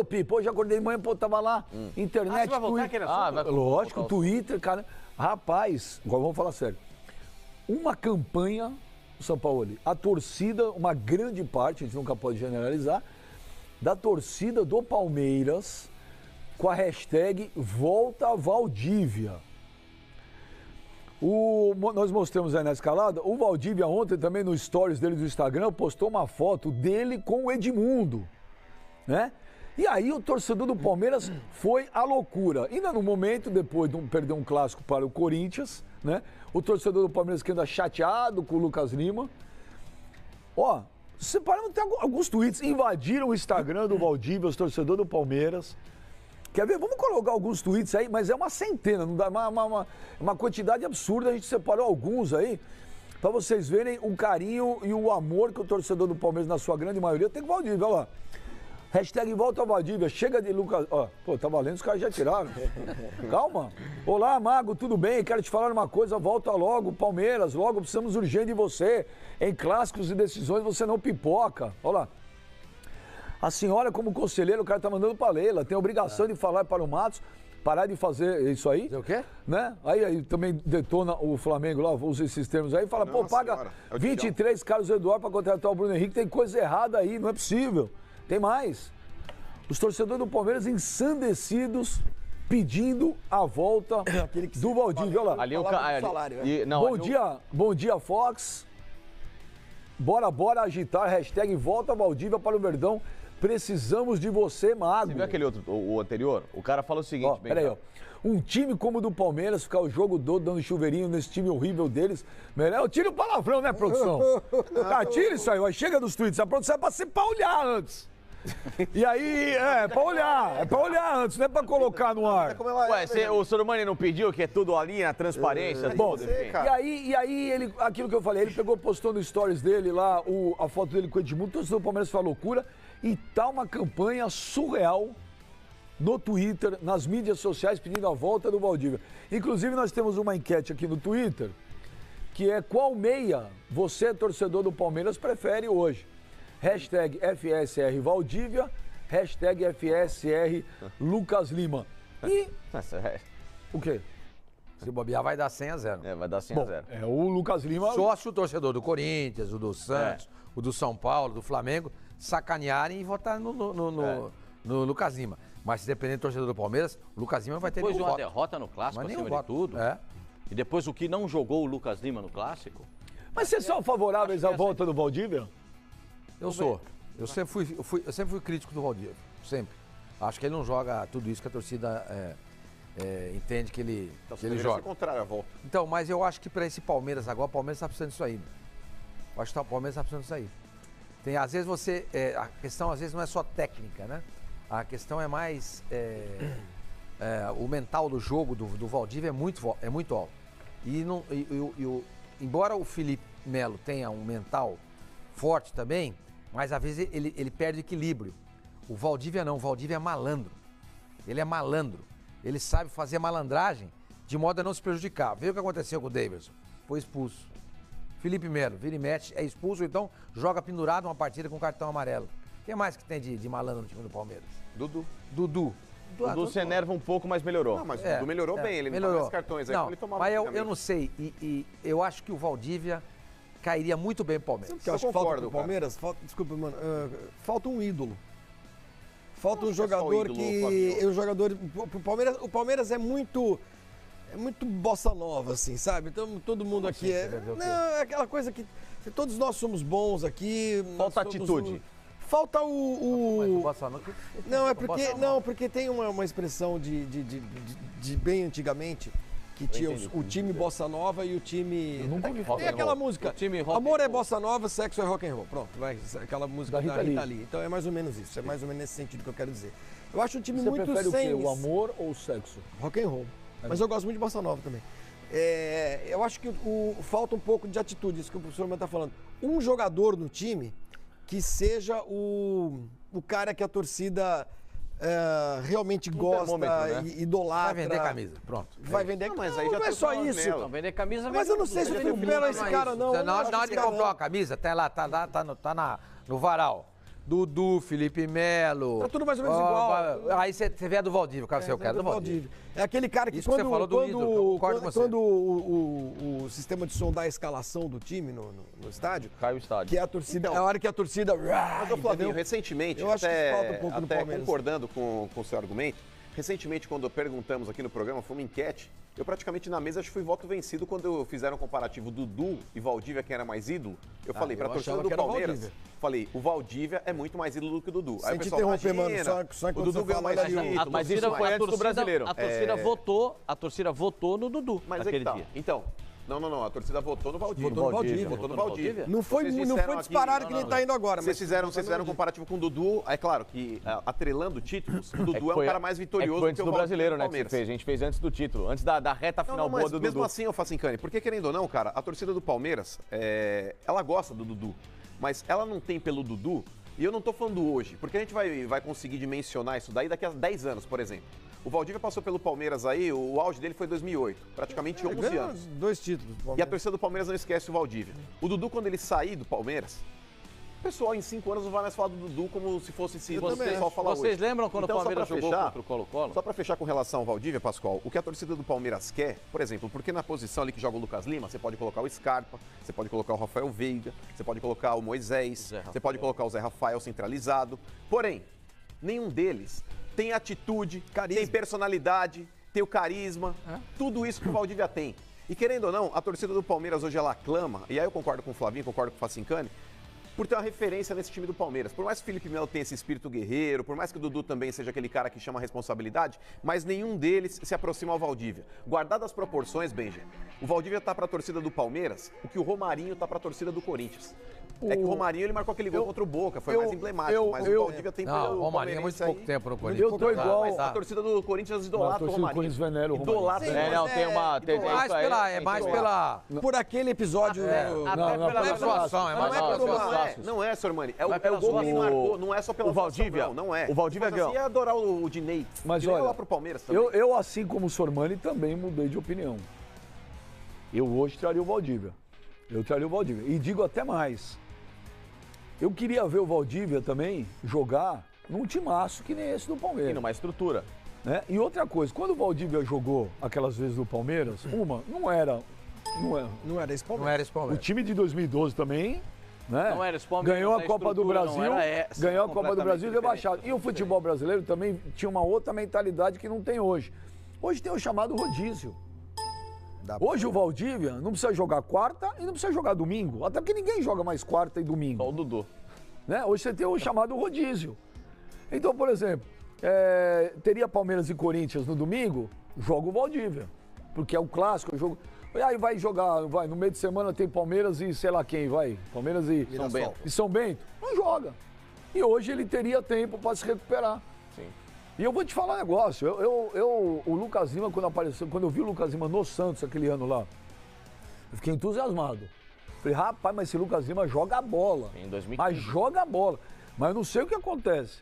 ô Pipo, hoje acordei de manhã, pô, tava lá, internet, você vai voltar aquele assunto? vai lógico, Twitter, cara. Rapaz, agora vamos falar sério. Uma campanha, São Paulo, a torcida, uma grande parte, a gente nunca pode generalizar, da torcida do Palmeiras com a hashtag Volta Valdívia. Nós mostramos aí na escalada, o Valdívia ontem também no stories dele do Instagram postou uma foto dele com o Edmundo, né? E aí o torcedor do Palmeiras foi à loucura. Ainda no momento, depois de perder um clássico para o Corinthians, né? O torcedor do Palmeiras que anda chateado com o Lucas Lima. Ó, separamos até alguns tweets, invadiram o Instagram do Valdívia, os torcedores do Palmeiras. Quer ver? Vamos colocar alguns tweets aí, mas é uma centena, não dá uma quantidade absurda. A gente separou alguns aí, para vocês verem o carinho e o amor que o torcedor do Palmeiras, na sua grande maioria, tem com o Valdívia. Olha lá. Hashtag Volta Valdívia, chega de Lucas... Ó, pô, tá valendo, os caras já tiraram. Calma. Olá, Mago, tudo bem? Quero te falar uma coisa, volta logo, Palmeiras, logo precisamos urgente de você. Em clássicos e decisões você não pipoca. Olha lá. A senhora, como conselheira, o cara tá mandando pra Leila, tem a obrigação de falar para o Matos, parar de fazer isso aí. O quê? Né? Aí também detona o Flamengo lá, usa esses termos aí, fala, pô, paga 23 Carlos Eduardo pra contratar o Bruno Henrique, tem coisa errada aí, não é possível. Tem mais. Os torcedores do Palmeiras ensandecidos pedindo a volta do Valdívia. Olha lá. Ali o salário, Bom dia, Fox. Bora agitar. Hashtag Volta Valdívia para o Verdão. Precisamos de você, Mago. Você viu aquele outro, o anterior? O cara fala o seguinte... Peraí, ó. Um time como o do Palmeiras, ficar o jogo todo dando chuveirinho nesse time horrível deles. Melhor, tira o palavrão, né, produção? Tá, tira isso aí, ó. Chega dos tweets. A produção é pra ser pra olhar antes. E aí, é pra olhar antes, não é pra colocar no ar. Ué, o Sormani não pediu que é tudo ali na transparência? Bom, e aí ele, aquilo que eu falei, ele pegou, postou no stories dele lá, a foto dele com o Edmundo, o torcedor do Palmeiras foi uma loucura, e tá uma campanha surreal no Twitter, nas mídias sociais, pedindo a volta do Valdívia. Inclusive, nós temos uma enquete aqui no Twitter, que é qual meia você, torcedor do Palmeiras, prefere hoje? Hashtag FSR Valdívia, hashtag FSR Lucas Lima. E... O quê? Se bobear, vai dar 100-0. É, vai dar 100-0. É o Lucas Lima... Só se o torcedor do Corinthians, o do Santos, o do São Paulo, do Flamengo, sacanearem e votar no Lucas Lima. Mas se depender do torcedor do Palmeiras, o Lucas Lima vai ter depois de uma derrota no Clássico, acima de tudo. E depois o que não jogou o Lucas Lima no Clássico. Mas vocês são favoráveis à volta do Valdívia? Eu sou. Eu sempre fui crítico do Valdívia. Sempre. Acho que ele não joga tudo isso que a torcida entende que ele, então, que ele joga. Contrário à volta. Então, mas eu acho que para esse Palmeiras agora, o Palmeiras está precisando disso aí. Eu acho que o Palmeiras está precisando disso aí. Às vezes a questão às vezes não é só técnica, né? A questão é mais o mental do jogo do Valdívia é muito alto. Embora o Felipe Melo tenha um mental forte também, mas às vezes ele perde equilíbrio. O Valdívia não, o Valdívia é malandro. Ele é malandro. Ele sabe fazer malandragem de modo a não se prejudicar. Vê o que aconteceu com o Davidson. Foi expulso. Felipe Melo, vira e mexe, é expulso, ou então joga pendurado uma partida com cartão amarelo. O que mais que tem de malandro no time do Palmeiras? Dudu. Dudu se enerva um pouco, mas melhorou. Não, mas o Dudu melhorou bem, ele melhorou. Não toma mais cartões aí, não, ele tomava. Mas eu não sei, e eu acho que o Valdívia cairia muito bem pro Palmeiras. Porque eu acho que falta pro Palmeiras, desculpa, mano, falta um ídolo. Falta um jogador o Palmeiras é muito bossa nova, assim, sabe? Então todo mundo aqui é aquela coisa que todos nós somos bons aqui. Falta atitude. Falta porque tem uma expressão de bem antigamente que tinha o time bossa nova e o time... Tem aquela música, amor é bossa nova, sexo é rock and roll. Pronto, vai, aquela música da Rita Lee. Então é mais ou menos isso, é mais ou menos nesse sentido que eu quero dizer. Eu acho um time muito sem... Você prefere o quê? O amor ou o sexo? Rock and roll. Mas eu gosto muito de bossa nova também. Eu acho que falta um pouco de atitude, isso que o professor está falando. Um jogador no time que seja o cara que a torcida realmente gosta, né? Idolatra. Vai vender camisa, pronto. Vai vender camisa. Mas aí já não é só isso. Não, vender camisa... Mas eu não sei se eu recupero esse cara, não. Na hora de comprar uma camisa, tá no varal. Dudu, Felipe Melo. Tá tudo mais ou menos igual. Aí você vê a do Valdívia, cara, eu quero do Valdívia. É aquele cara que Isso que você falou do ídolo, eu concordo com você. quando o sistema de som dá a escalação do time no estádio, Cai o estádio. que é a torcida, Então, a hora que a torcida... Mas, ô Flavinho, recentemente, Eu acho que até, falta um pouco no até Palmeiras. concordando com o seu argumento, recentemente, quando perguntamos aqui no programa, foi uma enquete, eu praticamente na mesa acho que fui voto vencido quando fizeram um comparativo Dudu e Valdívia, quem era mais ídolo. Eu falei, pra eu torcida achava do que era o Palmeiras, Valdívia. falei, o Valdívia é muito mais ídolo do que o Dudu. Sem te interromper, mano, só o enquanto Dudu você ganhou fala mais aí, títulos. Mas isso tudo foi mais. antes do brasileiro. A torcida votou no Dudu Mas é naquele que tá. dia. Então, não, a torcida votou no Valdívia. Votou no Valdívia. Votou no Valdívia. Não foi Vocês disseram disparado aqui- que nem tá indo agora. Vocês fizeram um comparativo com o Dudu, é claro que atrelando títulos, o Dudu é um cara mais vitorioso foi do antes que o do Valdívia brasileiro, do né, que você Palmeiras. fez. A gente fez antes do título, antes da reta final boa Mas do mesmo Dudu. assim, eu faço Facincani, porque querendo ou não, cara, a torcida do Palmeiras, ela gosta do Dudu, mas ela não tem pelo Dudu, e eu não tô falando hoje, porque a gente vai conseguir dimensionar isso daí daqui a 10 anos, por exemplo. O Valdívia passou pelo Palmeiras aí, o auge dele foi em 2008, praticamente 11 ganhou anos. 2 títulos. E a torcida do Palmeiras não esquece o Valdívia. O Dudu, quando ele sair do Palmeiras, o pessoal em 5 anos não vai mais falar do Dudu como se fosse esse pessoal falar hoje. Vocês lembram quando Então, o Palmeiras só pra jogou fechar, contra o Colo-Colo? Só para fechar com relação ao Valdívia, Pascoal, o que a torcida do Palmeiras quer, por exemplo, porque na posição ali que joga o Lucas Lima, você pode colocar o Scarpa, você pode colocar o Rafael Veiga, você pode colocar o Moisés, você pode colocar o Zé Rafael centralizado. Porém, nenhum deles tem atitude, tem personalidade, tem o carisma, tudo isso que o Valdívia tem. E querendo ou não, a torcida do Palmeiras hoje ela aclama, e aí eu concordo com o Flavinho, concordo com o Facincani, por ter uma referência nesse time do Palmeiras. Por mais que o Felipe Melo tenha esse espírito guerreiro, por mais que o Dudu também seja aquele cara que chama a responsabilidade, mas nenhum deles se aproxima ao Valdívia. Guardadas as proporções, Benja, o Valdívia tá pra torcida do Palmeiras, o que o Romarinho tá pra torcida do Corinthians. É que o Romarinho ele marcou aquele gol contra o Boca, foi mais emblemático, mas o Valdívia tem Não, o Romarinho é muito pouco tempo no Corinthians. Eu tô igual. Mas a torcida do Corinthians idolatra o torcida do Romarinho. Corinthians venera o Romarinho. Idolatra o Não, tem uma... É mais pela... Por aquele episódio... pela situação, é mais pela situação. Não é, senhor Mani. É o Vai pela gol que ele sua- marcou, não é só pela O Valdívia, situação, não é. o Valdívia Mas ganhou. assim, ia adorar o Dinei. Mas Dinei olha, lá pro Palmeiras também. Eu, assim como o Sormani, também mudei de opinião. Eu hoje traria o Valdívia. Eu traria o Valdívia. E digo até mais. Eu queria ver o Valdívia também jogar num timaço que nem esse do E Palmeiras. numa estrutura. Né? E outra coisa, quando o Valdívia jogou aquelas vezes no Palmeiras, não era Não era esse Não Palmeiras. era esse o Palmeiras. time de 2012 também, né? Não era esse Palmeiras, ganhou a a Copa do estrutura Brasil, não era essa, ganhou a Copa do completamente Brasil e diferente. rebaixado. E o futebol brasileiro também tinha uma outra mentalidade que não tem hoje. Hoje tem o chamado rodízio. Hoje o Valdívia não precisa jogar quarta e não precisa jogar domingo. Até porque ninguém joga mais quarta e domingo. Só o Dudu. Né? Hoje você tem o chamado rodízio. Então, por exemplo, teria Palmeiras e Corinthians no domingo, joga o Valdívia. Porque é o clássico, o jogo. E aí vai jogar, no meio de semana tem Palmeiras e sei lá quem, Palmeiras e São Bento. E São Bento. Não joga. E hoje ele teria tempo para se recuperar. Sim. E eu vou te falar um negócio, o Lucas Lima, quando apareceu, quando eu vi o Lucas Lima no Santos aquele ano lá, eu fiquei entusiasmado. Falei, rapaz, mas esse Lucas Lima joga a bola. Em 2015. Mas joga a bola. Mas eu não sei o que acontece.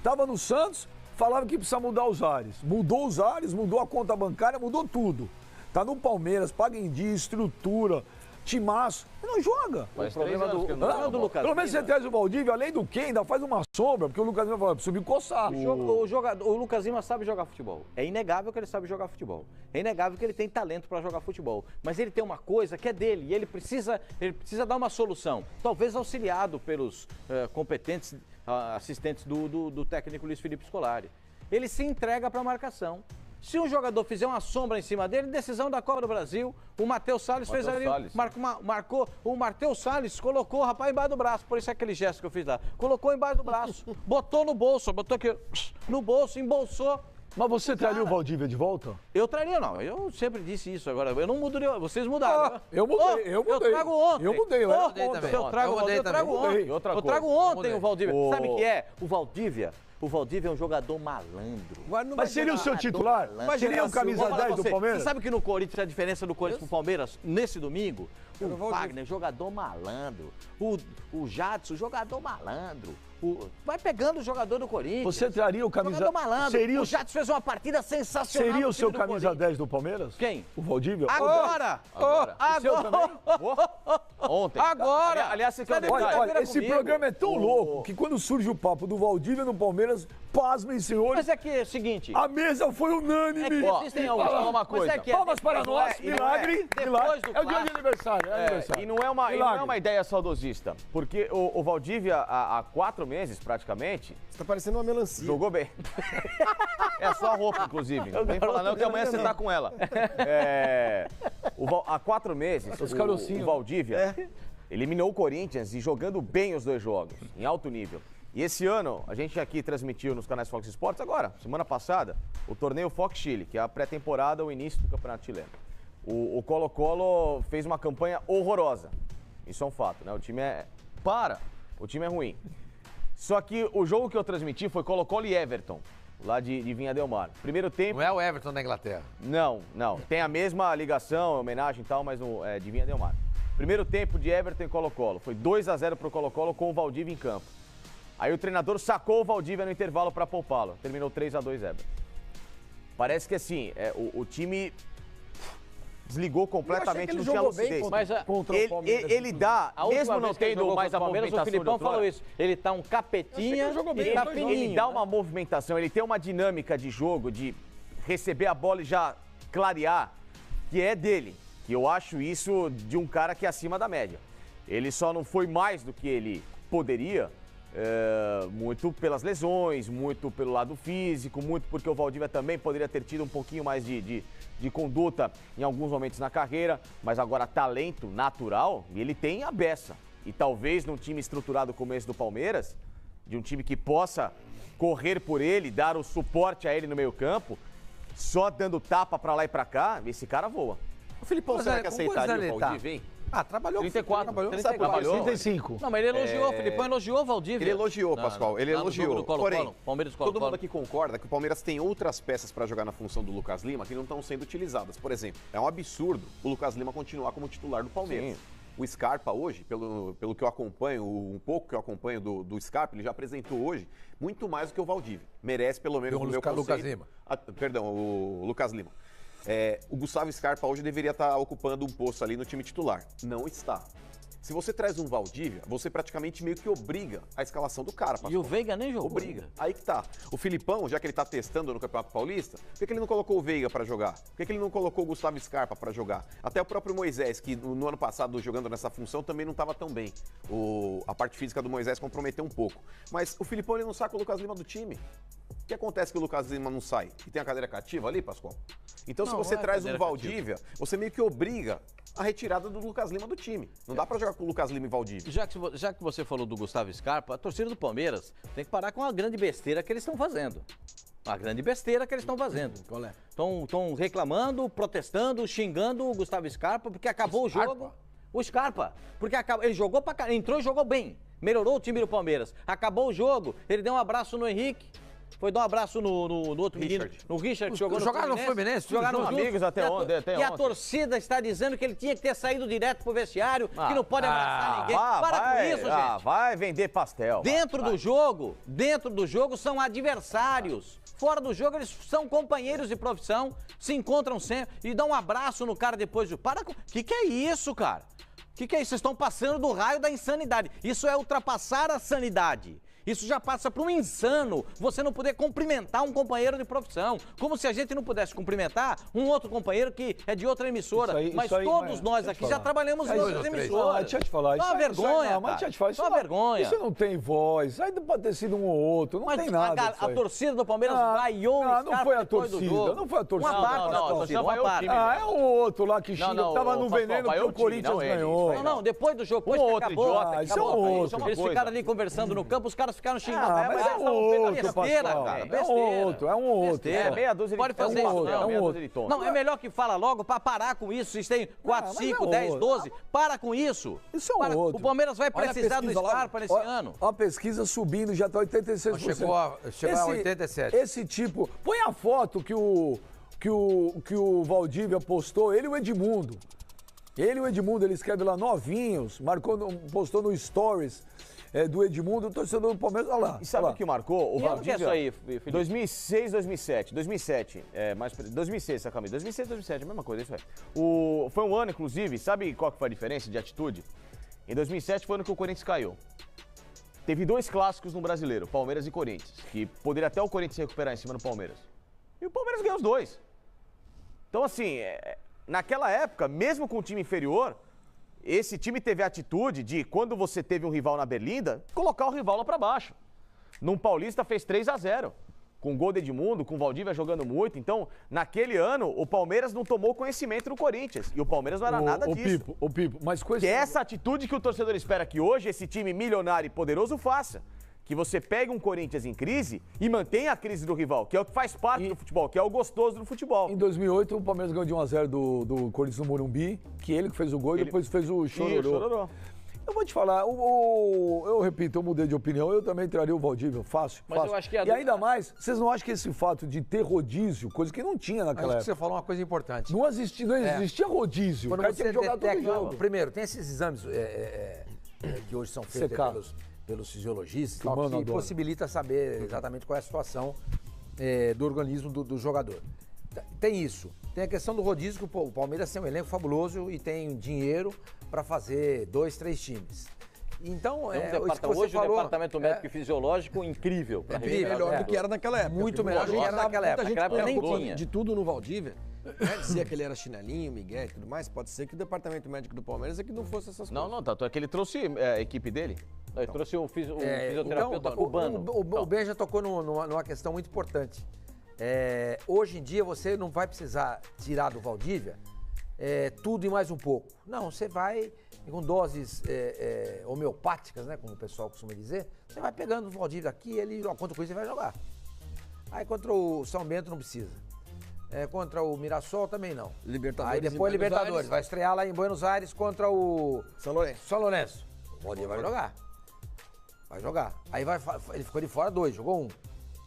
Tava no Santos, falava que precisa mudar os ares. Mudou os ares, mudou a conta bancária, mudou tudo. Tá no Palmeiras, paga em dia, estrutura, timaço, e não joga. Faz O problema 3 anos do- que o não problema joga do bola. Lucas Pelo menos você Lima- traz o Valdívia, além do que, ainda faz uma sombra, porque o Lucas Lima fala, preciso me coçar. O Lucas Lima sabe jogar futebol. É inegável que ele sabe jogar futebol. É inegável que ele tem talento para jogar futebol. Mas ele tem uma coisa que é dele e ele precisa dar uma solução. Talvez auxiliado pelos competentes assistentes do técnico Luiz Felipe Scolari. Ele se entrega para a marcação. Se um jogador fizer uma sombra em cima dele, decisão da Copa do Brasil, o Matheus Salles fez ali, Salles. marcou, o Matheus Salles colocou o rapaz embaixo do braço, por isso é aquele gesto que eu fiz lá, colocou embaixo do braço, botou no bolso, botou aqui no bolso, embolsou. Mas você traria o Valdívia de volta? Eu traria, não, eu sempre disse isso, agora eu não mudaria, vocês mudaram. Ah, eu mudei, eu mudei. Eu trago ontem. Eu mudei, eu era Ontem contra. também. Eu trago Eu mudei ontem, eu trago também. ontem. Mudei. Outra Eu coisa. trago ontem o Valdívia. O- Sabe o que é? O Valdívia é um jogador malandro. Mas seria o seu titular? Mas Seria o camisa Vou falar 10 pra do você, Palmeiras? Você sabe que no Corinthians, a diferença do Corinthians pro Palmeiras, nesse domingo, o Valdívia. Wagner, jogador malandro. O Jadson, jogador malandro. Vai pegando o jogador do Corinthians. Você traria o camisa... Jogador malandro. Seria o Jadson fez uma partida sensacional. Seria o seu do camisa 10 do Palmeiras? Quem? O Valdívia? Agora! Agora. O seu também? Ontem. Agora! Aliás, você quer um detalhe? Olha, esse comigo. programa é tão louco que quando surge o papo do Valdívia no Palmeiras, pasmem, senhores, Mas é que é o seguinte... a mesa foi unânime. É que existem alguns... Deixa eu falar uma Mas coisa. é que Palmas para nós, e não é- milagre. depois milagre. do É o dia de clássico. aniversário, E não é uma ideia saudosista, porque o Valdívia, há 4 meses praticamente, Você tá parecendo uma melancia. jogou bem. É só a roupa, inclusive. Não vem falar não que amanhã você tá com ela. Há 4 meses, Os carocinhos. o Valdívia eliminou o Corinthians e jogando bem os 2 jogos, em alto nível. E esse ano, a gente aqui transmitiu nos canais Fox Sports, agora, semana passada, o torneio Fox Chile, que é a pré-temporada, o início do Campeonato Chileno. O Colo-Colo fez uma campanha horrorosa. Isso é um fato, né? O time é ruim. Só que o jogo que eu transmiti foi Colo-Colo e Everton, lá de Vinha Del Mar. Primeiro tempo... Não é o Everton da Inglaterra. Não. Tem a mesma ligação, homenagem e tal, mas é de Vinha Del Mar. Primeiro tempo de Everton e Colo-Colo. Foi 2-0 pro Colo-Colo com o Valdívia em campo. Aí o treinador sacou o Valdívia no intervalo para poupá-lo. Terminou 3-2 Everton. Parece que assim, o time desligou completamente, não tinha lucidez. Mas contra o Palmeiras. Ele dá, a última mesmo não vez que ele tendo jogou mais contra a o Palmeiras, movimentação o Filipão de outrora, falou isso. Ele tá um capetinha ele jogou bem, e tá dois fininho. ele dá né? uma movimentação, ele tem uma dinâmica de jogo, de receber a bola e já clarear, que é dele. Que eu acho isso de um cara que é acima da média. Ele só não foi mais do que ele poderia, muito pelas lesões, muito pelo lado físico, muito porque o Valdívia também poderia ter tido um pouquinho mais de conduta em alguns momentos na carreira, mas agora talento natural, ele tem a beça. E talvez num time estruturado como esse do Palmeiras, de um time que possa correr por ele, dar o suporte a ele no meio campo, só dando tapa pra lá e pra cá, esse cara voa. O Filipão, Mas será que com quantos aceitaria anos o ele tá? Valdívia, hein? Ah, trabalhou. 34. Sabe por quê? 35. Não, mas ele elogiou, o Filipão elogiou o Valdívia. Ele elogiou, Pascoal, ele lá no elogiou. jogo do Colo-Colo, Porém, Palmeiras todo mundo Colo-Colo. aqui concorda que o Palmeiras tem outras peças para jogar na função do Lucas Lima que não estão sendo utilizadas. Por exemplo, é um absurdo o Lucas Lima continuar como titular do Palmeiras. Sim. O Scarpa hoje, pelo que eu acompanho, um pouco que eu acompanho do Scarpa, ele já apresentou hoje muito mais do que o Valdívia. Merece pelo menos E o no meu Lucas conceito. Lima. Perdão, o Lucas Lima. O Gustavo Scarpa hoje deveria estar ocupando um posto ali no time titular. Não está. Se você traz um Valdívia, você praticamente meio que obriga a escalação do cara. E o Veiga nem jogou. Obriga. Aí que tá. O Filipão, já que ele tá testando no Campeonato Paulista, por que ele não colocou o Veiga pra jogar? Por que ele não colocou o Gustavo Scarpa pra jogar? Até o próprio Moisés, que no ano passado, jogando nessa função, também não tava tão bem. A parte física do Moisés comprometeu um pouco. Mas o Filipão, ele não saca o Lucas Lima do time. O que acontece que o Lucas Lima não sai? E tem a cadeira cativa ali, Pascoal? Então, se você traz um Valdívia, você meio que obriga a retirada do Lucas Lima do time. Não dá pra jogar com o Lucas Lima e Valdívia. Já que você falou do Gustavo Scarpa, a torcida do Palmeiras tem que parar com a grande besteira que eles estão fazendo. A grande besteira que eles estão fazendo. Qual é? Estão reclamando, protestando, xingando o Gustavo Scarpa porque acabou o jogo. O Scarpa. Porque ele jogou pra caramba, entrou e jogou bem. Melhorou o time do Palmeiras. Acabou o jogo, ele deu um abraço no Henrique. Foi dar um abraço no outro menino, no Richard, que jogou no Jogaram no Fluminense, jogaram juntos. juntos. Amigos até ontem. E a torcida está dizendo que ele tinha que ter saído direto pro vestiário, que não pode abraçar ninguém. Para com isso, gente. Vai vender pastel. Dentro do jogo são adversários. Fora do jogo, eles são companheiros de profissão, se encontram sempre e dão um abraço no cara depois de... Para com... Que é isso, cara? Que é isso? Vocês estão passando do raio da insanidade. Isso é ultrapassar a sanidade. Isso já passa para um insano você não poder cumprimentar um companheiro de profissão. Como se a gente não pudesse cumprimentar um outro companheiro que é de outra emissora. Mas todos nós aqui já trabalhamos em outras emissoras. Deixa eu te falar. Só uma vergonha, mas deixa eu te falar. Só uma vergonha. Isso não tem voz. Aí pode ter sido um ou outro. Não tem nada. A torcida do Palmeiras vaiou o não foi a torcida. Não foi a torcida. Uma parte da torcida. Uma parte. É o outro lá que xinga. Tava no veneno porque o Corinthians ganhou. Não, depois do jogo, depois que acabou. Isso é outro. Eles ficaram ali conversando no campo, os caras ficaram xingando. Mas é um outro, besteira, Pascoal. cara. É um outro, é um outro. É meia dúzia de Pode fazer isso, não. Não, é melhor que fala logo pra parar com isso. Vocês têm 4, 5, 10, 12. Para com isso. Isso é um outro. O Palmeiras vai precisar do Scarpa nesse ano. A pesquisa subindo, já tá 86%. Chegou a 87%. Esse tipo... Põe a foto que o Valdívia postou, ele e o Edmundo. Ele e o Edmundo, ele escreve lá novinhos, postou no Stories. do Edmundo, o torcedor do Palmeiras, olha lá. E sabe o que marcou? O Valdívia, que é isso aí, Felipe? 2006, 2007. 2007, 2006 essa camisa. 2006, 2007, a mesma coisa, isso é. Foi um ano, inclusive, sabe qual que foi a diferença de atitude? Em 2007 foi o ano que o Corinthians caiu. Teve 2 clássicos no Brasileiro, Palmeiras e Corinthians, que poderia até o Corinthians se recuperar em cima do Palmeiras. E o Palmeiras ganhou os 2. Então, assim, naquela época, mesmo com o time inferior, esse time teve a atitude de, quando você teve um rival na Berlinda, colocar o rival lá pra baixo. Num Paulista fez 3-0, com gol de Edmundo, com o Valdívia jogando muito. Então, naquele ano, o Palmeiras não tomou conhecimento do Corinthians. E o Palmeiras não era nada disso. Pipo, mas com esse... Que é essa atitude que o torcedor espera que hoje esse time milionário e poderoso faça. Que você pegue um Corinthians em crise e mantenha a crise do rival, que é o que faz parte do futebol, que é o gostoso do futebol. Em 2008, o Palmeiras ganhou de 1-0 do Corinthians no Morumbi, que ele que fez o gol e depois fez o chororô. Eu vou te falar, eu repito, eu mudei de opinião, eu também traria o Valdívia, fácil. Mas eu acho que e ainda mais, vocês não acham que esse fato de ter rodízio, coisa que não tinha naquela época. Você falou uma coisa importante. Não existia rodízio. Quando o cara você tinha que jogar todo jogo. Primeiro, tem esses exames que hoje são feitos pelos fisiologistas, que possibilita saber exatamente qual é a situação do organismo do jogador. Tem isso. Tem a questão do rodízio, que o Palmeiras tem um elenco fabuloso e tem dinheiro para fazer 2, 3 times. Então, hoje o departamento médico e fisiológico incrível. Melhor do que era naquela época. Muito melhor do que era naquela época. Muita gente nem de tudo no Valdívia. Dizia que ele era chinelinho, Miguel e tudo mais. Pode ser que o departamento médico do Palmeiras é que não fosse essas coisas. Não, tanto é que ele trouxe a equipe dele. Ele trouxe o fisioterapeuta cubano. O Ben já tocou numa questão muito importante. Hoje em dia você não vai precisar tirar do Valdívia tudo e mais um pouco. Não, você vai com doses homeopáticas, né, como o pessoal costuma dizer, você vai pegando o Valdívia aqui, ele contra o Corinthians vai jogar. Aí contra o São Bento não precisa. Contra o Mirassol também não. Libertadores. Aí depois Libertadores, vai estrear lá em Buenos Aires contra o São Lourenço. O Valdívia vai jogar. Vai jogar. Aí ele ficou de fora 2, jogou 1.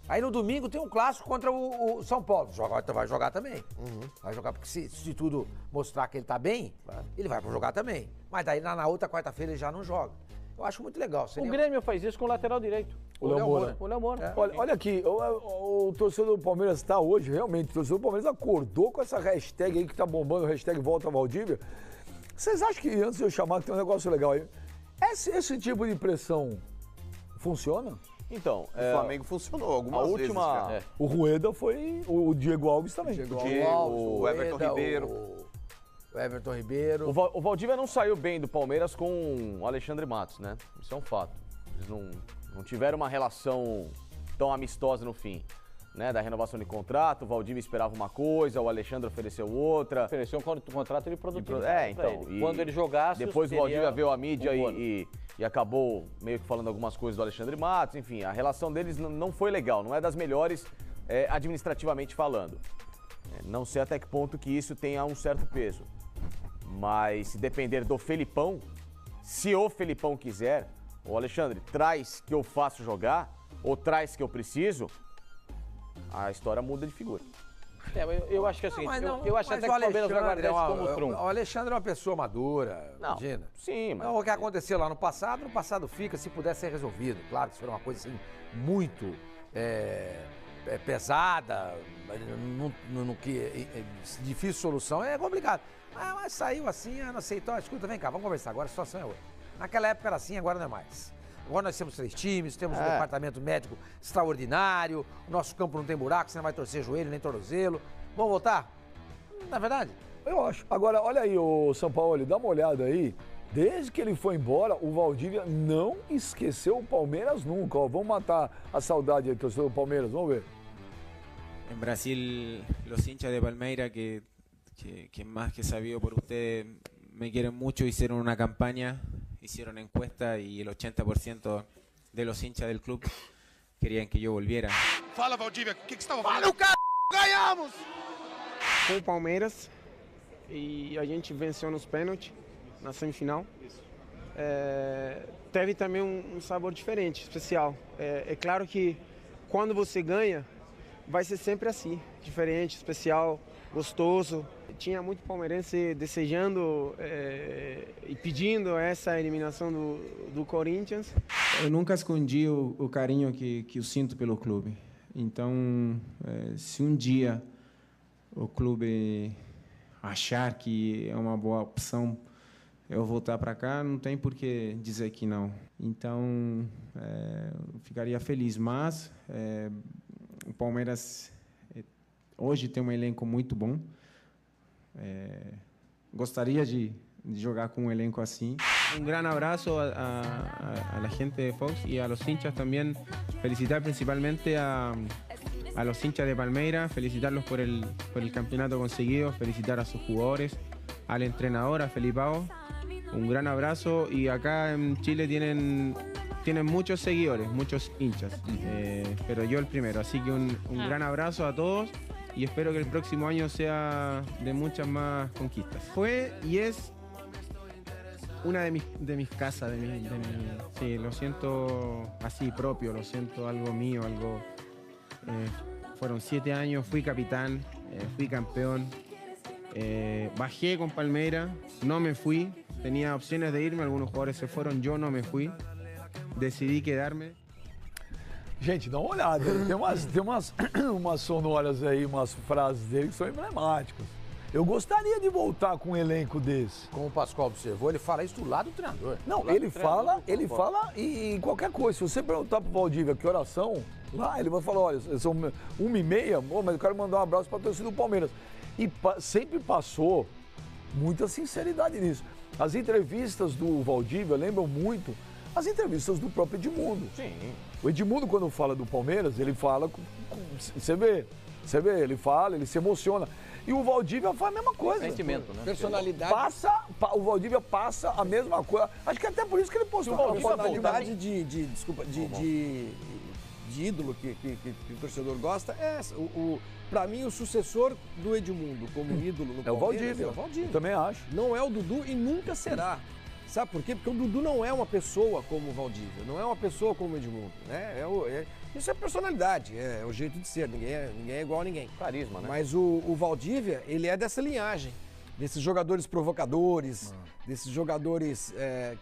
Aí no domingo tem um clássico contra o São Paulo. Vai jogar também. Vai jogar, porque se tudo mostrar que ele tá bem, ele vai jogar também. Mas daí na outra quarta-feira ele já não joga. Eu acho muito legal. O Grêmio faz isso com o lateral direito. O Léo Moura. Olha aqui, o torcedor do Palmeiras está hoje, realmente, o torcedor do Palmeiras acordou com essa hashtag aí que tá bombando, hashtag Volta Valdívia. Vocês acham que, antes de eu chamar, que tem um negócio legal aí, esse tipo de pressão funciona? Então, o Flamengo funcionou algumas vezes. O Rueda foi, o Diego Alves também. O Everton Ribeiro. O Everton Ribeiro. O Valdívia não saiu bem do Palmeiras com o Alexandre Matos, né? Isso é um fato. Eles não tiveram uma relação tão amistosa no fim, né? Da renovação de contrato, o Valdívia esperava uma coisa, o Alexandre ofereceu outra. Ofereceu um contrato de produtividade. Então. Quando ele jogasse... Depois o Valdívia veio à mídia e acabou meio que falando algumas coisas do Alexandre Matos. Enfim, a relação deles não foi legal, não é das melhores administrativamente falando. Não sei até que ponto que isso tenha um certo peso. Mas se depender do Felipão, se o Felipão quiser, o Alexandre, traz que eu faço jogar, ou traz que eu preciso, a história muda de figura. Eu acho que é o seguinte, eu acho até que o Palmeiras vai guardar isso como trunfo. O Alexandre é uma pessoa madura, imagina. Sim, mas... Não, o que aconteceu lá no passado fica, se puder ser resolvido. Claro que isso foi uma coisa assim, muito pesada, difícil solução, é complicado. Mas saiu assim, não aceitou. Escuta, vem cá, vamos conversar agora, a situação é outra. Naquela época era assim, agora não é mais. Agora nós temos 3 times, temos um departamento médico extraordinário, o nosso campo não tem buraco, você não vai torcer joelho nem tornozelo. Vamos voltar? Não é verdade? Eu acho. Agora, olha aí, o São Paulo, dá uma olhada aí. Desde que ele foi embora, o Valdívia não esqueceu o Palmeiras nunca. Ó, vamos matar a saudade aí, torcedor do Palmeiras, vamos ver. En Brasil, los hinchas de Palmeiras, que más que sabido por ustedes, me quieren mucho, hicieron una campaña, hicieron encuesta y el 80% de los hinchas del club querían que yo volviera. Fala, Valdívia, o que você estava falando? Fala, ganhamos! Com o Palmeiras e a gente venceu nos pênaltis na semifinal. Teve também um sabor diferente, especial. É claro que quando você ganha, vai ser sempre assim, diferente, especial, gostoso. Tinha muito palmeirense desejando e pedindo essa eliminação do Corinthians. Eu nunca escondi o carinho que eu sinto pelo clube. Então, se um dia o clube achar que é uma boa opção eu voltar para cá, não tem por que dizer que não. Então, eu ficaria feliz, mas o Palmeiras hoje tem um elenco muito bom. Gostaria de jogar con un elenco así. Un gran abrazo a la gente de Fox y a los hinchas también. Felicitar principalmente a los hinchas de Palmeiras, felicitarlos por el campeonato conseguido, felicitar a sus jugadores, al entrenador, a Felipao. Un gran abrazo, y acá en Chile tienen muchos seguidores, muchos hinchas, pero yo el primero, así que un gran abrazo a todos. Y espero que el próximo año sea de muchas más conquistas. Fue y es una de mis casas, sí, lo siento así propio, lo siento algo mío, algo. Fueron 7 años, fui capitán, fui campeón, bajé con Palmeiras, no me fui, tenía opciones de irme, algunos jugadores se fueron, yo no me fui, decidí quedarme. Gente, dá uma olhada, tem umas sonoras aí, umas frases dele que são emblemáticas. Eu gostaria de voltar com um elenco desse. Como o Pascoal observou, ele fala isso do lado do treinador. Não, ele fala e qualquer coisa. Se você perguntar pro Valdívia que oração, lá ele vai falar, olha, são 1h30, mas eu quero mandar um abraço pra torcida do Palmeiras. E sempre passou muita sinceridade nisso. As entrevistas do Valdívia lembram muito as entrevistas do próprio Edmundo. Sim. O Edmundo, quando fala do Palmeiras, ele fala, você vê, ele fala, ele se emociona. E o Valdívia faz a mesma coisa. Sentimento, né? Personalidade. O Valdívia passa a mesma coisa. Acho que até por isso que ele postou. A personalidade de ídolo que o torcedor gosta é essa. Pra mim, o sucessor do Edmundo como ídolo no Palmeiras É o Valdívia. Eu também acho. Não é o Dudu e nunca será. Sabe por quê? Porque o Dudu não é uma pessoa como o Valdívia, não é uma pessoa como o Edmundo, né? Isso é personalidade, é o jeito de ser, ninguém é igual a ninguém. Carisma, né? Mas o Valdívia, ele é dessa linhagem, desses jogadores provocadores, desses jogadores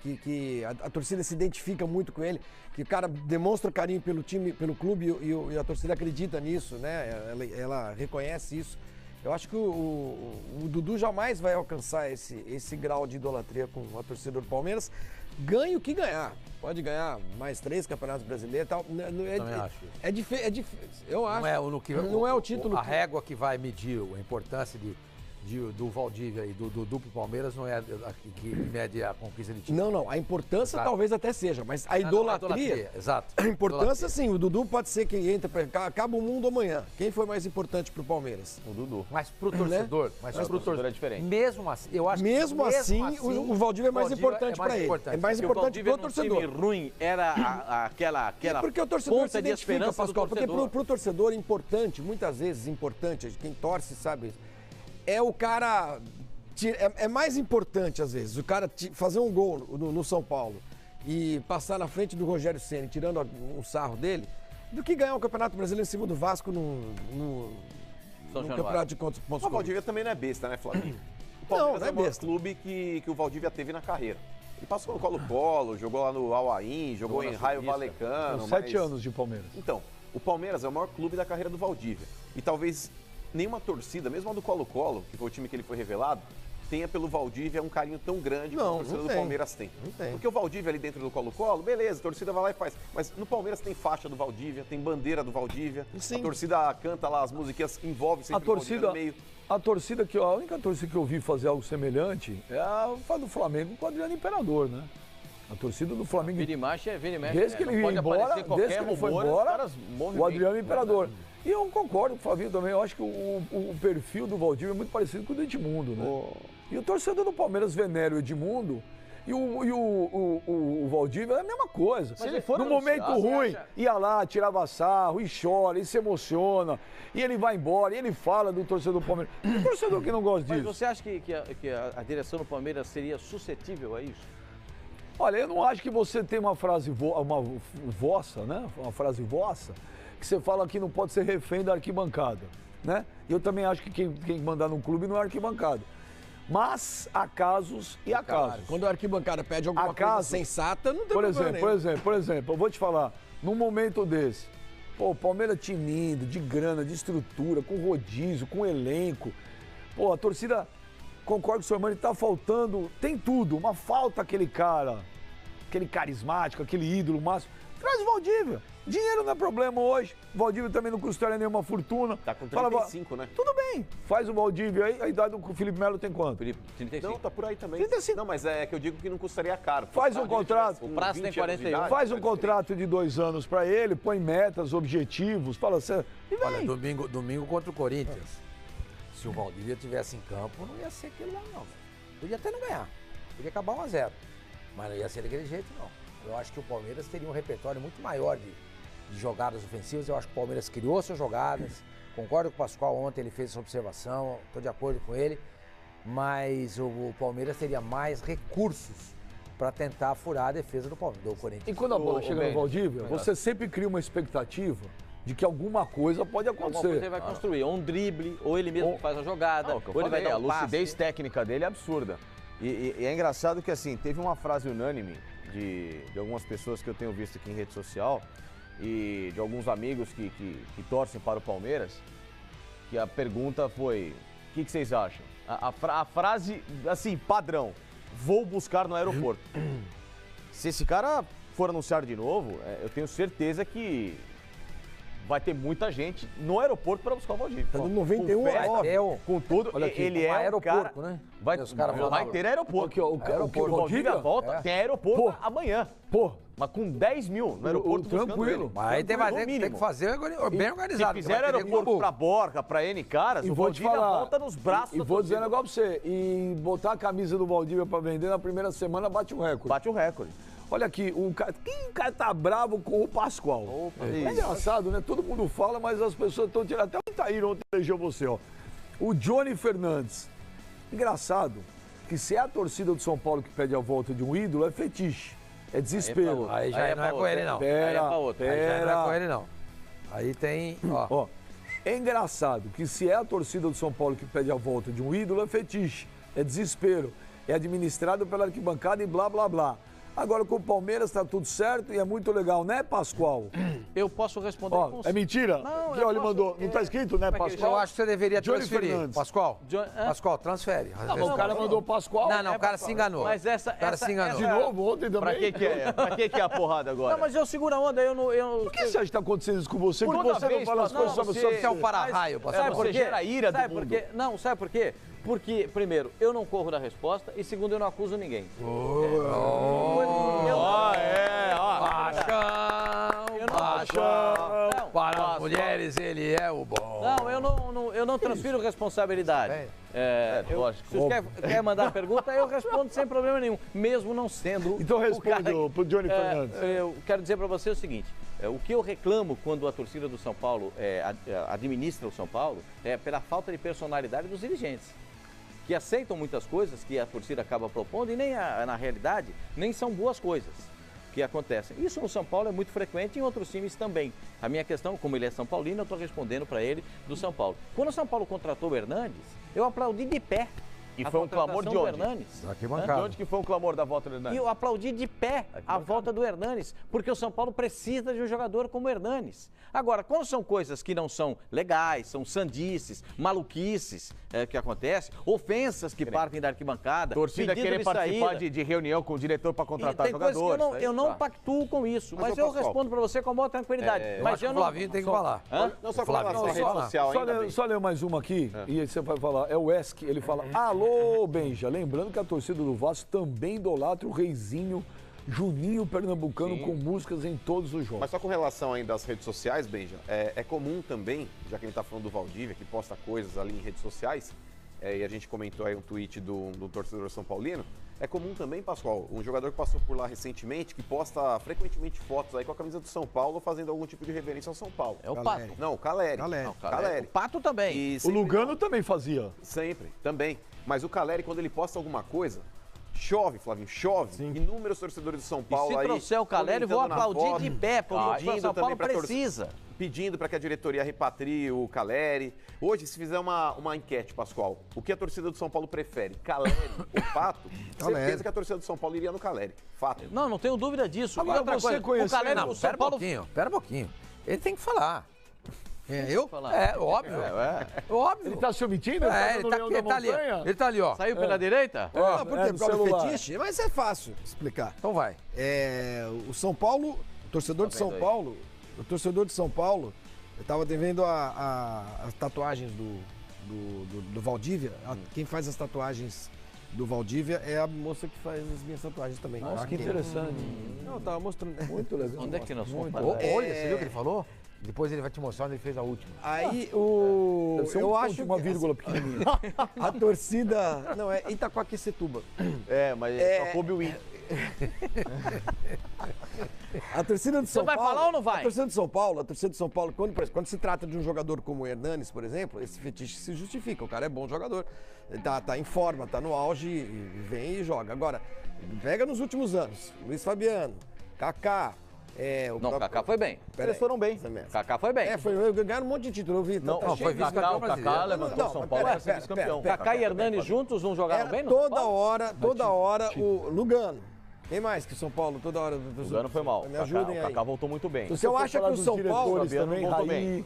que a torcida se identifica muito com ele, que o cara demonstra carinho pelo time, pelo clube e a torcida acredita nisso, né? Ela reconhece isso. Eu acho que o Dudu jamais vai alcançar esse grau de idolatria com a torcida do Palmeiras. Ganhe o que ganhar. Pode ganhar mais 3 campeonatos brasileiros e tal. É difícil. Eu acho. Não é o título. A régua que vai medir a importância do Valdívia e do Dudu pro Palmeiras não é a que mede a conquista de título. Não. A importância talvez até seja, mas a idolatria. Exato. A importância, sim. O Dudu pode ser que entre. Acaba o mundo amanhã. Quem foi mais importante pro Palmeiras? O Dudu. Mas pro torcedor. Né? Mas pro torcedor é diferente. Mesmo assim, eu acho mesmo assim, o Valdívia é mais importante para ele. É mais importante pro torcedor. O time ruim era aquela porque o torcedor ponta se de identifica, esperança Pascoal, do torcedor. Porque pro torcedor importante, muitas vezes importante, quem torce sabe, é o cara. É mais importante, às vezes, o cara fazer um gol no São Paulo e passar na frente do Rogério Ceni, tirando um sarro dele, do que ganhar um Campeonato Brasileiro em cima do Vasco no Campeonato de Pontos O Valdívia também não é besta, né, Flávio? O Palmeiras é o maior clube que o Valdívia teve na carreira. Ele passou no Colo-Colo, jogou lá no Al-Ain, jogou em Raio Valecano. 7 anos de Palmeiras. Então, o Palmeiras é o maior clube da carreira do Valdívia. E talvez nenhuma torcida, mesmo a do Colo-Colo, que foi o time que ele foi revelado, tenha pelo Valdívia um carinho tão grande que a torcida do Palmeiras tem. Não tem. Porque o Valdívia ali dentro do Colo-Colo, beleza, a torcida vai lá e faz. Mas no Palmeiras tem faixa do Valdívia, tem bandeira do Valdívia. Sim. A torcida canta lá as musiquinhas, envolve sempre o Valdívia no meio. A única torcida que eu vi fazer algo semelhante é a do Flamengo com o Adriano Imperador, né? A torcida do Flamengo. Vira e mexe. Desde que ele foi embora, o Adriano Imperador. E eu concordo com o Flavinho também, eu acho que o perfil do Valdívia é muito parecido com o do Edmundo, né? E o torcedor do Palmeiras venera o Edmundo e o Valdívia é a mesma coisa. Se ele for no momento ruim, ia lá, tirava sarro, e chora, e se emociona, e ele vai embora, e ele fala do torcedor do Palmeiras. E o torcedor que não gosta disso? Mas você acha que a direção do Palmeiras seria suscetível a isso? Olha, eu não acho que você tem uma frase vossa, né? Uma frase vossa, que você fala que não pode ser refém da arquibancada, né? Eu também acho que quem mandar num clube não é arquibancada. Mas há casos e há casos. Quando a arquibancada pede alguma coisa sensata, não tem problema. Por exemplo, eu vou te falar, num momento desse, pô, o Palmeiras time lindo, de grana, de estrutura, com rodízio, com elenco. Pô, a torcida, concordo com o senhor Mano, tá faltando, tem tudo, mas falta aquele cara, aquele carismático, aquele ídolo máximo. Traz o Valdívia. Dinheiro não é problema hoje. O Valdívia também não custaria nenhuma fortuna. Tá com 35, né? Tudo bem. Faz o Valdívia aí. A idade do Felipe Melo tem quanto? Felipe, 35. Não, tá por aí também. 35. Não, mas é que eu digo que não custaria caro. Faz um contrato. O prazo tem 41. Faz um contrato de 2 anos pra ele, põe metas, objetivos. Fala assim. Olha, domingo contra o Corinthians. Se o Valdívia tivesse em campo, não ia ser aquilo lá, não. Podia até não ganhar. Podia acabar 1-0. Mas não ia ser daquele jeito, não. Eu acho que o Palmeiras teria um repertório muito maior de jogadas ofensivas. Eu acho que o Palmeiras criou suas jogadas. Concordo com o Pascoal, ontem ele fez essa observação, estou de acordo com ele, mas o Palmeiras teria mais recursos para tentar furar a defesa do Corinthians. E quando a bola chega no Valdívia, você sempre cria uma expectativa de que alguma coisa pode acontecer. Alguma coisa ele vai construir, ou um drible, ou ele mesmo faz a jogada, ou ele vai dar um a lucidez técnica dele é absurda. E é engraçado que, assim, teve uma frase unânime de algumas pessoas que eu tenho visto aqui em rede social, e de alguns amigos que torcem para o Palmeiras, que a pergunta foi, o que vocês acham? A frase, assim, padrão, vou buscar no aeroporto. Se esse cara for anunciar de novo, eu tenho certeza que vai ter muita gente no aeroporto para buscar o Valdívia. Tá dando 91 horas. Com tudo, olha aqui, ele é aeroporto, cara, né? Vai ter aeroporto. O Valdívia volta, tem aeroporto amanhã. Pô, mas com 10 mil no aeroporto tranquilo. Mas aí tem que fazer bem organizado. Se fizer aeroporto pra Borca, pra N caras, o Valdívia volta nos braços. E vou dizer um negócio pra você, e botar a camisa do Valdívia pra vender na primeira semana bate um recorde. Bate um recorde. Olha aqui, o cara tá bravo com o Pascoal. Opa, é engraçado, né? Todo mundo fala, mas as pessoas estão tirando. Até o Itaíra ontem elegeu você, ó. O Johnny Fernandes. Engraçado que se é a torcida do São Paulo que pede a volta de um ídolo, é fetiche. É desespero. Aí já não é com ele, não. Pera. Aí não é com ele, não. Aí tem, ó. É engraçado que se é a torcida do São Paulo que pede a volta de um ídolo, é fetiche. É desespero. É administrado pela arquibancada e blá, blá, blá. Agora com o Palmeiras tá tudo certo e é muito legal, né, Pascoal? Eu posso responder com... É mentira? Não, que ele mandou. Não tá escrito, né, Pascoal? Eu acho que você deveria transferir. Fernandes. Pascoal, transfere. O cara mandou o Pascoal. Não, o cara se enganou. Mas o cara se enganou. De novo, ontem também. Pra que é a porrada agora? Não, mas eu seguro a onda, Por que você acha que tá acontecendo isso com você? Porque você não fala as coisas sobre você. Você é o para-raio, Pascoal. Sabe por quê? Você gera ira do mundo. Não, sabe por quê? Porque, primeiro, eu não corro da resposta e, segundo, eu não acuso ninguém. Machão. Para as mulheres, ele é o bom. Não, eu não transfiro responsabilidade. Lógico. Se você quer mandar a pergunta, eu respondo sem problema nenhum, mesmo não sendo. Então responde pro Johnny Fernandes. Eu quero dizer para você o seguinte: o que eu reclamo quando a torcida do São Paulo administra o São Paulo é pela falta de personalidade dos dirigentes, que aceitam muitas coisas que a torcida acaba propondo e nem na realidade nem são boas coisas que acontecem. Isso no São Paulo é muito frequente e em outros times também. A minha questão, como ele é São Paulino, eu estou respondendo para ele do São Paulo. Quando o São Paulo contratou o Hernandes, eu aplaudi de pé. E foi um clamor de onde? De onde que foi um clamor da volta do Hernanes? E eu aplaudi de pé a volta do Hernanes, porque o São Paulo precisa de um jogador como o Hernanes. Agora, quando são coisas que não são legais, são sandices, maluquices que acontecem, ofensas que partem da arquibancada, torcida querer participar de reunião com o diretor para contratar jogadores. Eu não pactuo com isso, mas eu respondo para você com maior tranquilidade. Mas o Flavinho tem que falar. Não só com relação à rede social ainda. Só ler mais uma aqui, e aí você vai falar. É o Esk, ele fala, alô, Benja. Lembrando que a torcida do Vasco também idolatra o reizinho Juninho Pernambucano com músicas em todos os jogos. Mas só com relação ainda às redes sociais, Benja, é comum também, já que a gente está falando do Valdívia, que posta coisas ali em redes sociais, e a gente comentou aí um tweet do torcedor São Paulino, é comum também, Pascoal, um jogador que passou por lá recentemente, que posta frequentemente fotos aí com a camisa do São Paulo, fazendo algum tipo de reverência ao São Paulo. É o Pato. Não, o Caleri. O Pato também. E o Lugano também fazia. Sempre, também. Mas o Caleri, quando ele posta alguma coisa, chove, Flavinho, chove. Sim. Inúmeros torcedores do São Paulo aí. Se trouxer o Caleri, vou aplaudir de pé, porque o São Paulo precisa. pedindo para que a diretoria repatrie o Caleri. Hoje, se fizer uma enquete, Pascoal, o que a torcida do São Paulo prefere, Caleri ou Pato, certeza que a torcida do São Paulo iria no Caleri. Fato. Não tenho dúvida disso. Agora, E outra você coisa, conhecendo- o Caleri, Não, o São Paulo... pera um pouquinho. Ele tem que falar. Eu? falar. É, óbvio. Óbvio. Ele tá se omitindo? Ele tá ali. Ele tá ali, ó. Saiu pela direita? Não, por quê? Por no causa do celular. fetiche? Mas é fácil explicar. Então vai. O São Paulo, o torcedor de São Paulo, eu tava devendo as tatuagens do Valdívia. Quem faz as tatuagens do Valdívia é a moça que faz as minhas tatuagens também. Nossa, que interessante. Não, eu tava mostrando. Muito legal. Onde é que nós fomos? Olha, você viu o que ele falou? Depois ele vai te mostrar onde ele fez a última. Aí Deve ser eu um acho ponto, uma que vírgula pequenininha. a torcida, não, é Itaquaquecetuba. Mas só coube o I. A torcida do São vai Paulo. falar ou não vai? A torcida do São Paulo, quando se trata de um jogador como o Hernanes, por exemplo, esse fetiche se justifica. O cara é bom jogador, ele tá em forma, tá no auge, e vem e joga. Agora, pega nos últimos anos, Luiz Fabiano, Kaká. Não, Kaká foi bem. Eles foram bem. Kaká foi bem. Ganharam um monte de título, eu vi. Não, tá foi cheio de Kaká, o brasileiro. Kaká levantou o São Paulo para ser pera, vice-campeão. Kaká e Hernanes juntos não jogaram bem? Era no São toda Paulo? hora o Lugano. Quem mais que o São Paulo toda hora? O Lugano foi mal. Me ajudem O aí. Kaká voltou muito bem. Você acha que o São Paulo também voltou bem.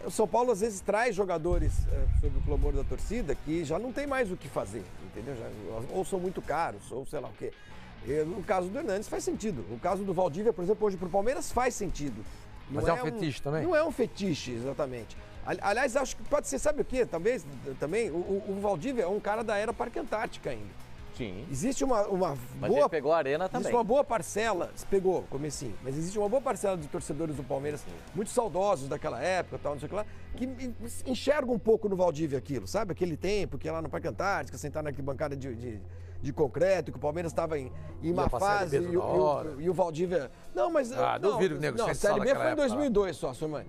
O São Paulo às vezes traz jogadores sob o clamor da torcida que já não tem mais o que fazer, entendeu? Ou são muito caros, ou sei lá o quê. No caso do Hernanes faz sentido. O caso do Valdívia, por exemplo, hoje pro Palmeiras faz sentido. Mas é um fetiche também? Não é um fetiche, exatamente. Aliás, acho que pode ser, sabe o quê? Talvez também, o Valdívia é um cara da era Parque Antártica ainda. Sim. Existe uma Mas boa... ele pegou a arena também. Existe uma boa parcela, pegou, comecinho, mas existe uma boa parcela de torcedores do Palmeiras, muito saudosos daquela época, tal, não sei o que lá, que enxergam um pouco no Valdívia aquilo, sabe? Aquele tempo que lá no Parque Antártica, sentar na arquibancada de concreto, que o Palmeiras estava em má fase e o Valdívia... Não, mas... duvido que o nego não, a sente Série só B foi naquela em 2002 só, sua mãe.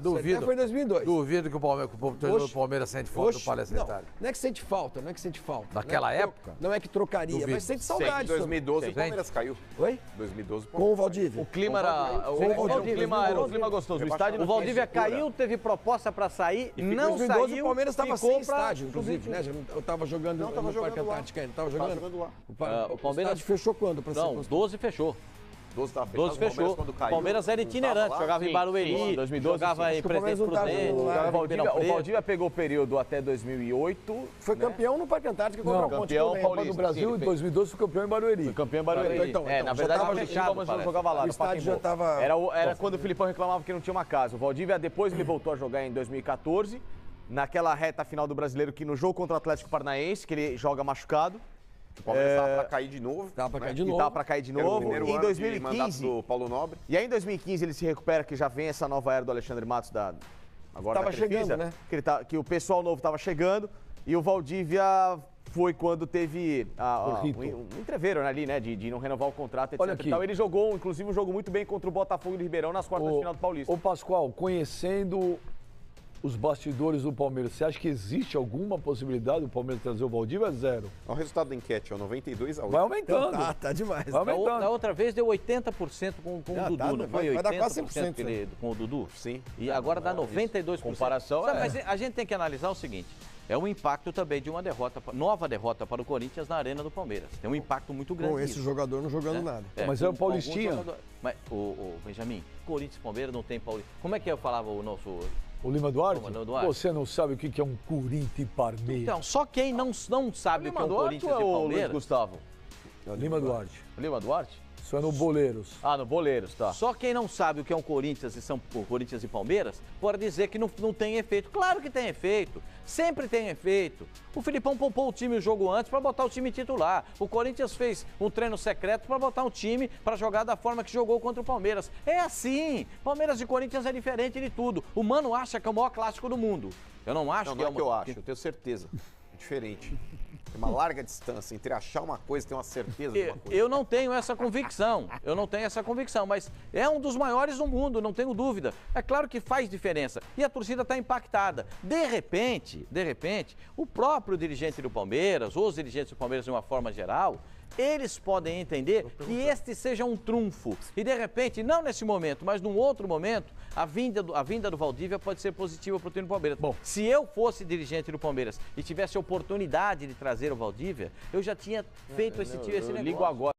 Duvido. A Série B foi em 2002. Duvido que o torcedor do Palmeiras sente falta do Palestra não, Itália. não é que sente falta, não é que sente falta. Naquela época? Não é que trocaria, Duvido. mas sente saudade. Em 2012 Sim. o Palmeiras caiu. Oi? 2012 Com o Valdívia. O clima era um clima gostoso. O estádio O Valdívia caiu, teve proposta para sair, Em não 2012 saiu. o Palmeiras estava ficou sem pra estádio, inclusive, né? Eu tava jogando Não, tava no Parque jogando lá. Antártica ainda. Tava Tava jogando. jogando lá. O Palmeiras- estádio fechou quando? Pra Não, ser 12 fechou. 12 tava fechado. 12 fechou. Quando O caiu, Palmeiras era não tava itinerante, lá. jogava em Sim, Barueri, sim, 2012, jogava sim. em Acho que o Palmeiras Presidente não tava Prudente, lá. jogava em O Ribeirão Valdívia Preto. pegou o período até 2008. Foi campeão no Parque Antártica contra Não, o Ponte campeão Preta. paulista. Copa do Brasil, Sim, em 2012, foi campeão em Barueri. Foi campeão em Barueri. Então, na já verdade, tava o fechado, Palmeiras não jogava lá. O no estádio Pacaembu. já tava- Era quando o Filipão reclamava que não tinha uma casa. O Valdívia, depois ele voltou a jogar em 2014, naquela reta final do Brasileiro, que no jogo contra o Atlético Paranaense, que ele joga machucado. O Palmeiras tava pra cair de novo. Tava pra cair de E novo. tava pra cair de Era o novo. primeiro Em ano de mandato 2015. do Paulo Nobre. E aí em 2015 ele se recupera, que já vem essa nova era do Alexandre Matos agora Tava da Crefisa, chegando, né? Que o pessoal novo estava chegando e o Valdívia foi quando teve um entreveiro ali, né, de não renovar o contrato, etc. Olha aqui. E tal. Ele jogou, inclusive, um jogo muito bem contra o Botafogo de Ribeirão nas quartas de final do Paulista. Ô Pascoal, conhecendo os bastidores do Palmeiras, você acha que existe alguma possibilidade do Palmeiras trazer o Valdívia? É zero. O resultado da enquete, 92-8. Vai aumentando. Tá demais. Vai aumentando. Da outra vez deu 80% com o Ah, Dudu, tá, não foi? vai dar 80% quase 100% que ele- com o Dudu? Sim. E agora dá 92%. Comparação, Sabe, é. mas a gente tem que analisar o seguinte, é o impacto também de uma nova derrota para o Corinthians na Arena do Palmeiras. Tem um impacto muito grande Com esse nisso, jogador não jogando né? nada. Mas é o Paulistinha. alguns jogadores- Mas, o Benjamin, Corinthians e Palmeiras não tem Paulista. Como é que eu falava o nosso... O Lima Duarte? O Lima Duarte. Você não sabe o que é um Corinthians e Palmeiras. Então, só quem não sabe o que é um Corinthians e ou o Luiz Palmeiras... Gustavo? Lima Duarte. Lima Duarte? Isso é no Boleiros. Ah, no Boleiros, tá. Só quem não sabe o que é um Corinthians e Palmeiras pode dizer que não tem efeito. Claro que tem efeito. Sempre tem efeito. O Filipão poupou o time o jogo antes para botar o time titular. O Corinthians fez um treino secreto para botar um time para jogar da forma que jogou contra o Palmeiras. É assim. Palmeiras e Corinthians é diferente de tudo. O Mano acha que é o maior clássico do mundo. Eu não acho Não, que não é é que eu acho, eu tenho certeza. diferente. Tem uma larga distância entre achar uma coisa e ter uma certeza de uma coisa. Eu não tenho essa convicção, mas é um dos maiores do mundo, não tenho dúvida. É claro que faz diferença e a torcida está impactada. De repente, o próprio dirigente do Palmeiras, os dirigentes do Palmeiras de uma forma geral, eles podem entender que este seja um trunfo. E de repente, não nesse momento, mas num outro momento, a vinda do Valdívia pode ser positiva para o time do Palmeiras. Bom, se eu fosse dirigente do Palmeiras e tivesse a oportunidade de trazer o Valdívia, eu já tinha feito esse negócio. Ligo agora.